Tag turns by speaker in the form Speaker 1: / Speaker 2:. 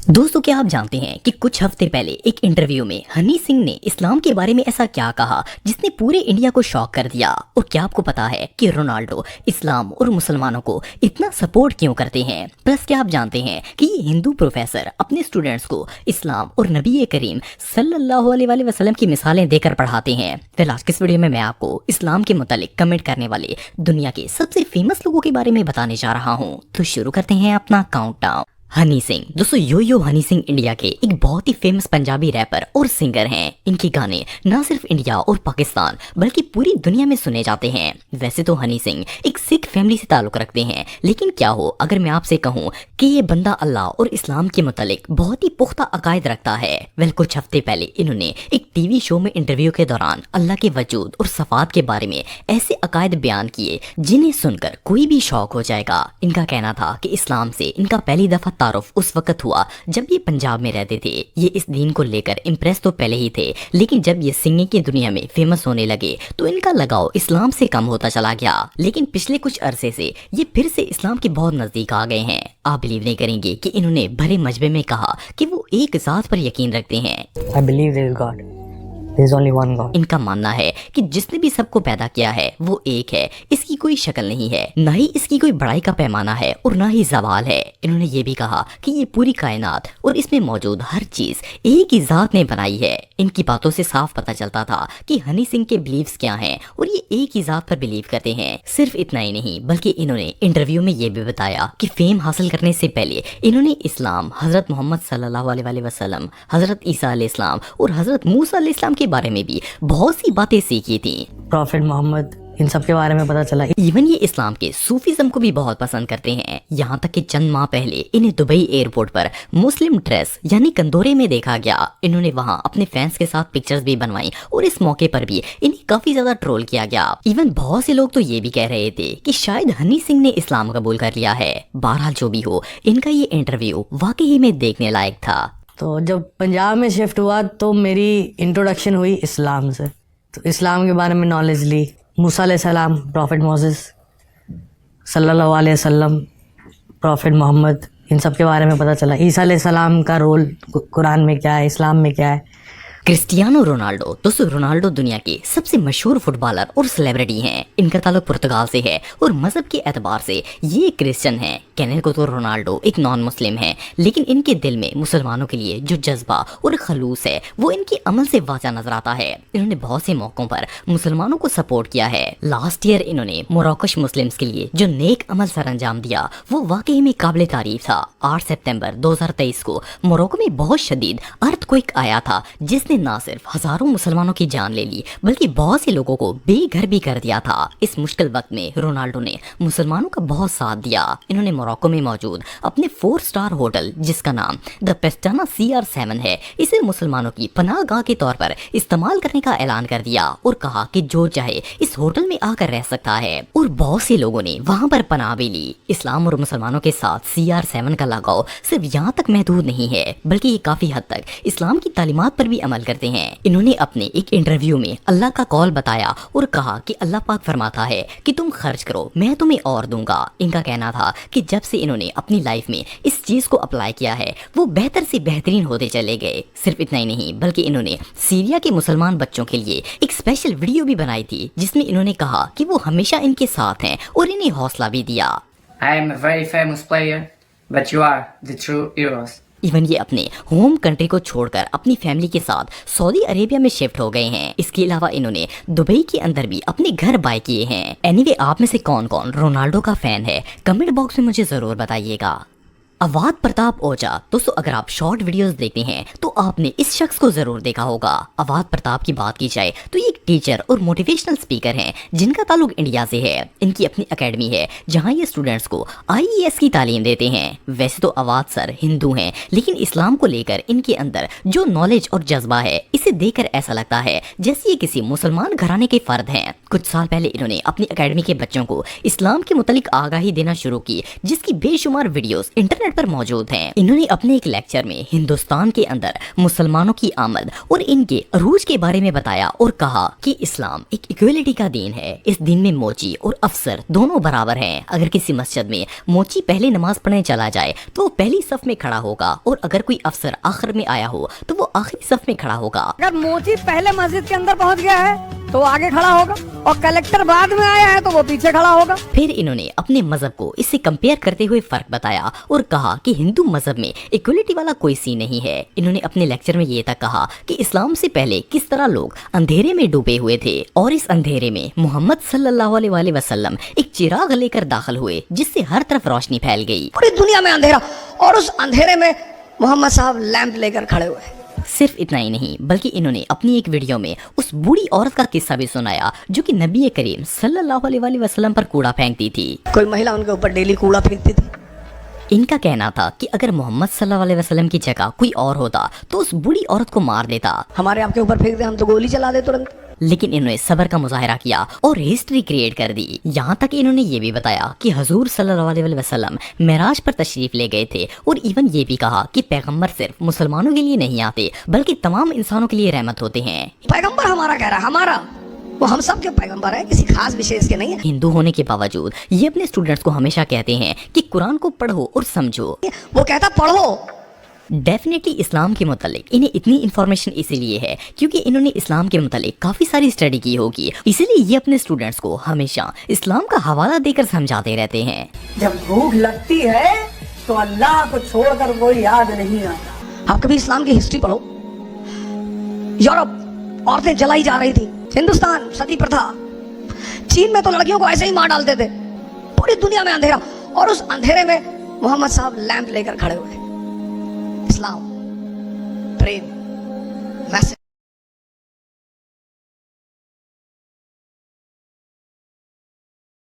Speaker 1: दोस्तों, क्या आप जानते हैं कि कुछ हफ्ते पहले एक इंटरव्यू में हनी सिंह ने इस्लाम के बारे में ऐसा क्या कहा जिसने पूरे इंडिया को शॉक कर दिया। और क्या आपको पता है कि रोनाल्डो इस्लाम और मुसलमानों को इतना सपोर्ट क्यों करते हैं। प्लस क्या आप जानते हैं कि ये हिंदू प्रोफेसर अपने स्टूडेंट्स को इस्लाम और नबी करीम सल्लल्लाहु अलैहि वसल्लम की मिसालें देकर पढ़ाते हैं। फिर आज के इस वीडियो में मैं आपको इस्लाम के मुतालिक कमेंट करने वाले दुनिया के सबसे फेमस लोगों के बारे में बताने जा रहा हूँ। तो शुरू करते हैं अपना काउंटडाउन। हनी सिंह। दोस्तों, यो हनी सिंह इंडिया के एक बहुत ही फेमस पंजाबी रैपर और सिंगर हैं। इनके गाने न सिर्फ इंडिया और पाकिस्तान बल्कि पूरी दुनिया में सुने जाते हैं। वैसे तो हनी सिंह एक सिख फैमिली से ताल्लुक रखते हैं, लेकिन क्या हो अगर मैं आपसे कहूं कि ये बंदा अल्लाह और इस्लाम के मुतालिक बहुत ही पुख्ता अकायद रखता है। कुछ हफ्ते पहले इन्होंने एक टीवी शो में इंटरव्यू के दौरान अल्लाह के वजूद और सफात के बारे में ऐसे अकायद बयान किए जिन्हें सुनकर कोई भी शौक हो जाएगा। इनका कहना था कि इस्लाम से इनका पहली दफा तारुफ उस वक्त हुआ जब ये पंजाब में रहते थे। ये इस दीन को लेकर इम्प्रेस तो पहले ही थे, लेकिन जब ये सिंगिंग की दुनिया में फेमस होने लगे तो इनका लगाव इस्लाम से कम होता चला गया। लेकिन पिछले कुछ अरसे से ये फिर से इस्लाम के बहुत नजदीक आ गए हैं। आप बिलीव नहीं करेंगे कि इन्होंने भरे मजबे में कहा कि वो एक जात पर यकीन रखते हैं।
Speaker 2: I believe there is God. There is only one God.
Speaker 1: इनका मानना है कि जिसने भी सबको पैदा किया है वो एक है, इसकी कोई शक्ल नहीं है, न ही इसकी कोई बड़ाई का पैमाना है और न ही जवाल है। इन्होंने ये भी कहा कि ये पूरी कायनात और इसमें मौजूद हर चीज एक ही जात ने बनाई है। इनकी बातों से साफ पता चलता था कि हनी सिंह के बिलीव्स क्या हैं और ये एक ही जात पर बिलीव करते हैं। सिर्फ इतना ही नहीं बल्कि इन्होंने इंटरव्यू में ये भी बताया कि फेम हासिल करने से पहले इन्होंने इस्लाम, हजरत मोहम्मद सल्लल्लाहु अलैहि वसल्लम, हजरत ईसा अलैहिस्सलाम और हजरत मूसा अलैहिस्सलाम के बारे में भी बहुत सी बातें सीखी थी।
Speaker 2: प्रॉफिट मोहम्मद, इन सब के बारे में पता चला।
Speaker 1: इवन ये इस्लाम के सूफीज्म को भी बहुत पसंद करते हैं। यहाँ तक कि चंद माह पहले इन्हें दुबई एयरपोर्ट पर मुस्लिम ड्रेस यानी कंदोरे में देखा गया। इन्होंने वहाँ अपने फैंस के साथ पिक्चर्स भी बनवाई और इस मौके पर भी इन्हें काफी ज्यादा ट्रोल किया गया। इवन बहुत से लोग तो ये भी कह रहे थे कि शायद हनी सिंह ने इस्लाम कबूल कर लिया है। बहरहाल जो भी हो, इनका ये इंटरव्यू वाकई में देखने लायक था।
Speaker 2: तो जब पंजाब में शिफ्ट हुआ तो मेरी इंट्रोडक्शन हुई इस्लाम से। तो इस्लाम के बारे में नॉलेज ली। मूसा अलैहिस्सलाम, प्रॉफिट मोसेस सल्लल्लाहु अलैहि वसल्लम, प्रॉफिट मोहम्मद, इन सब के बारे में पता चला। ईसा अलैहिस्सलाम का रोल कुरान में क्या है, इस्लाम में क्या है।
Speaker 1: Cristiano Ronaldo. दोस्तों, रोनाल्डो दुनिया के सबसे मशहूर फुटबॉलर और सेलिब्रिटी हैं। इनका ताल्लुक पुर्तगाल से है और मजहब के एतबार से ये क्रिश्चियन हैं। कहने को तो रोनाल्डो एक नॉन मुस्लिम है, लेकिन इनके दिल में मुसलमानों के लिए जो जज्बा और खलूस है वो इनके अमल से वाज़ा नजर आता है। इन्होंने बहुत से मौकों पर मुसलमानों को सपोर्ट किया है। लास्ट ईयर इन्होंने मोरक्कश मुस्लिम्स के लिए जो नेक अमल सर अंजाम दिया वो वाकई में काबिल तारीफ था। 8 सितंबर 2023 को मोरक्को में बहुत शदीद अर्थक्वेक आया था जिसने न सिर्फ हजारों मुसलमानों की जान ले ली बल्कि बहुत से लोगों को बेघर भी कर दिया था। इस मुश्किल वक्त में रोनाल्डो ने मुसलमानों का बहुत साथ दिया। इन्होंने मोरक्को में मौजूद अपने 4 स्टार होटल जिसका नाम द पेस्टाना CR7 है, इसे मुसलमानों की पनाहगाह के तौर पर इस्तेमाल करने का ऐलान कर दिया और कहा कि जो चाहे इस होटल में आकर रह सकता है। और बहुत से लोगों ने वहां पर पनाह भी ली। इस्लाम और मुसलमानों के साथ CR7 का लगाव सिर्फ यहाँ तक महदूद नहीं है बल्कि ये काफी हद तक इस्लाम की तालीमात पर भी अमल करते हैं। इन्होंने अपने एक इंटरव्यू में अल्लाह का कॉल बताया और कहा कि अल्लाह पाक फरमाता है कि तुम खर्च करो, मैं तुम्हें और दूंगा। इनका कहना था कि जब से इन्होंने अपनी लाइफ में इस चीज को अप्लाई किया है वो बेहतर से बेहतरीन होते चले गए। सिर्फ इतना ही नहीं बल्कि इन्होंने सीरिया के मुसलमान बच्चों के लिए एक स्पेशल वीडियो भी बनाई थी जिसमें इन्होंने कहा कि वो हमेशा इनके साथ हैं और इन्हें हौसला भी दिया।
Speaker 3: I am a very famous player, but you are the true heroes.
Speaker 1: Even ये अपने होम कंट्री को छोड़कर अपनी फैमिली के साथ सऊदी अरेबिया में शिफ्ट हो गए हैं। इसके अलावा इन्होंने दुबई के अंदर भी अपने घर बाय किए हैं। एनीवे, आप में से कौन कौन रोनाल्डो का फैन है कमेंट बॉक्स में मुझे जरूर बताइएगा। अवाद प्रताप ओझा। दोस्तों, अगर आप शॉर्ट वीडियोस देखते हैं तो आपने इस शख्स को जरूर देखा होगा। अवाद प्रताप की बात की जाए तो ये एक टीचर और मोटिवेशनल स्पीकर हैं जिनका ताल्लुक इंडिया से है। इनकी अपनी एकेडमी है जहां ये स्टूडेंट्स को IAS की तालीम देते हैं। वैसे तो अवाद सर हिंदू हैं, लेकिन इस्लाम को लेकर इनके अंदर जो नॉलेज और जज्बा है इसे देखकर ऐसा लगता है जैसे ये किसी मुसलमान घराने के फर्द हैं। कुछ साल पहले इन्होंने अपनी एकेडमी के बच्चों को इस्लाम के मुतालिक आगाही देना शुरू की जिसकी बेशुमार वीडियोस इंटरनेट पर मौजूद हैं। इन्होंने अपने एक लेक्चर में हिंदुस्तान के अंदर मुसलमानों की आमद और इनके अरूज के बारे में बताया और कहा कि इस्लाम एक इक्वलिटी का दीन है। इस दिन में मोची और अफसर दोनों बराबर हैं। अगर किसी मस्जिद में मोची पहले नमाज पढ़ने चला जाए तो वो पहली सफ में खड़ा होगा और अगर कोई अफसर आखिर में आया हो तो वो आखिरी सफ में खड़ा होगा।
Speaker 2: अगर मोची पहले मस्जिद के अंदर पहुंच गया है तो वो आगे खड़ा होगा और कलेक्टर बाद में आया है तो वो पीछे खड़ा होगा।
Speaker 1: फिर इन्होंने अपने मजहब को इससे कंपेयर करते हुए फर्क बताया और कहा कि हिंदू मजहब में इक्वलिटी वाला कोई सीन नहीं है। इन्होंने अपने लेक्चर में ये तक कहा कि इस्लाम से पहले किस तरह लोग अंधेरे में डूबे हुए थे और इस अंधेरे में मोहम्मद सल्लल्लाहु अलैहि वसल्लम एक चिराग लेकर दाखिल हुए जिससे हर तरफ रोशनी फैल गई।
Speaker 2: पूरी दुनिया में अंधेरा और उस अंधेरे में मोहम्मद साहब लैंप लेकर खड़े हुए।
Speaker 1: सिर्फ इतना ही नहीं बल्कि इन्होंने अपनी एक वीडियो में उस बूढ़ी औरत का किस्सा भी सुनाया जो कि नबी करीम सल्लल्लाहु अलैहि वसल्लम पर कूड़ा फेंकती थी।
Speaker 2: कोई महिला उनके ऊपर डेली कूड़ा फेंकती थी।
Speaker 1: इनका कहना था कि अगर मोहम्मद सल्लल्लाहु अलैहि वसल्लम की जगह कोई और होता तो उस बूढ़ी औरत को मार देता।
Speaker 2: हमारे आपके ऊपर फेंक दे हम तो गोली चला दे तुरंत।
Speaker 1: लेकिन इन्होंने सब्र का मुजाहिरा किया और हिस्ट्री क्रिएट कर दी। यहाँ तक इन्होंने ये भी बताया कि हजूर सल्लल्लाहु अलैहि वसल्लम मेराज पर तशरीफ ले गए थे और इवन ये भी कहा कि पैगंबर सिर्फ मुसलमानों के लिए नहीं आते बल्कि तमाम इंसानों के लिए रहमत होते हैं।
Speaker 2: पैगंबर हमारा कह रहा है, हमारा वो हम सब के पैगंबर है, किसी खास विशेष के नहीं है।
Speaker 1: हिंदू होने के बावजूद ये अपने स्टूडेंट्स को हमेशा कहते हैं कि कुरान को पढ़ो और समझो।
Speaker 2: वो कहता पढ़ो।
Speaker 1: डेफिनेटली इस्लाम के मुतालिक इन्हें इतनी इन्फॉर्मेशन इसीलिए है क्योंकि इन्होंने इस्लाम के मुतालिक काफी सारी स्टडी की होगी, इसीलिए ये अपने स्टूडेंट्स को हमेशा इस्लाम का हवाला देकर समझाते रहते हैं।
Speaker 2: जब भूख लगती है तो अल्लाह को छोड़कर कोई याद नहीं आता। आप कभी इस्लाम की हिस्ट्री पढ़ो। यूरोप औरतें जलाई जा रही थी, हिंदुस्तान सती प्रथा, चीन में तो लड़कियों को ऐसे ही मार डालते थे। पूरी दुनिया में अंधेरा और उस अंधेरे में मोहम्मद साहब लैंप लेकर खड़े हुए। इस्लाम, प्रेम,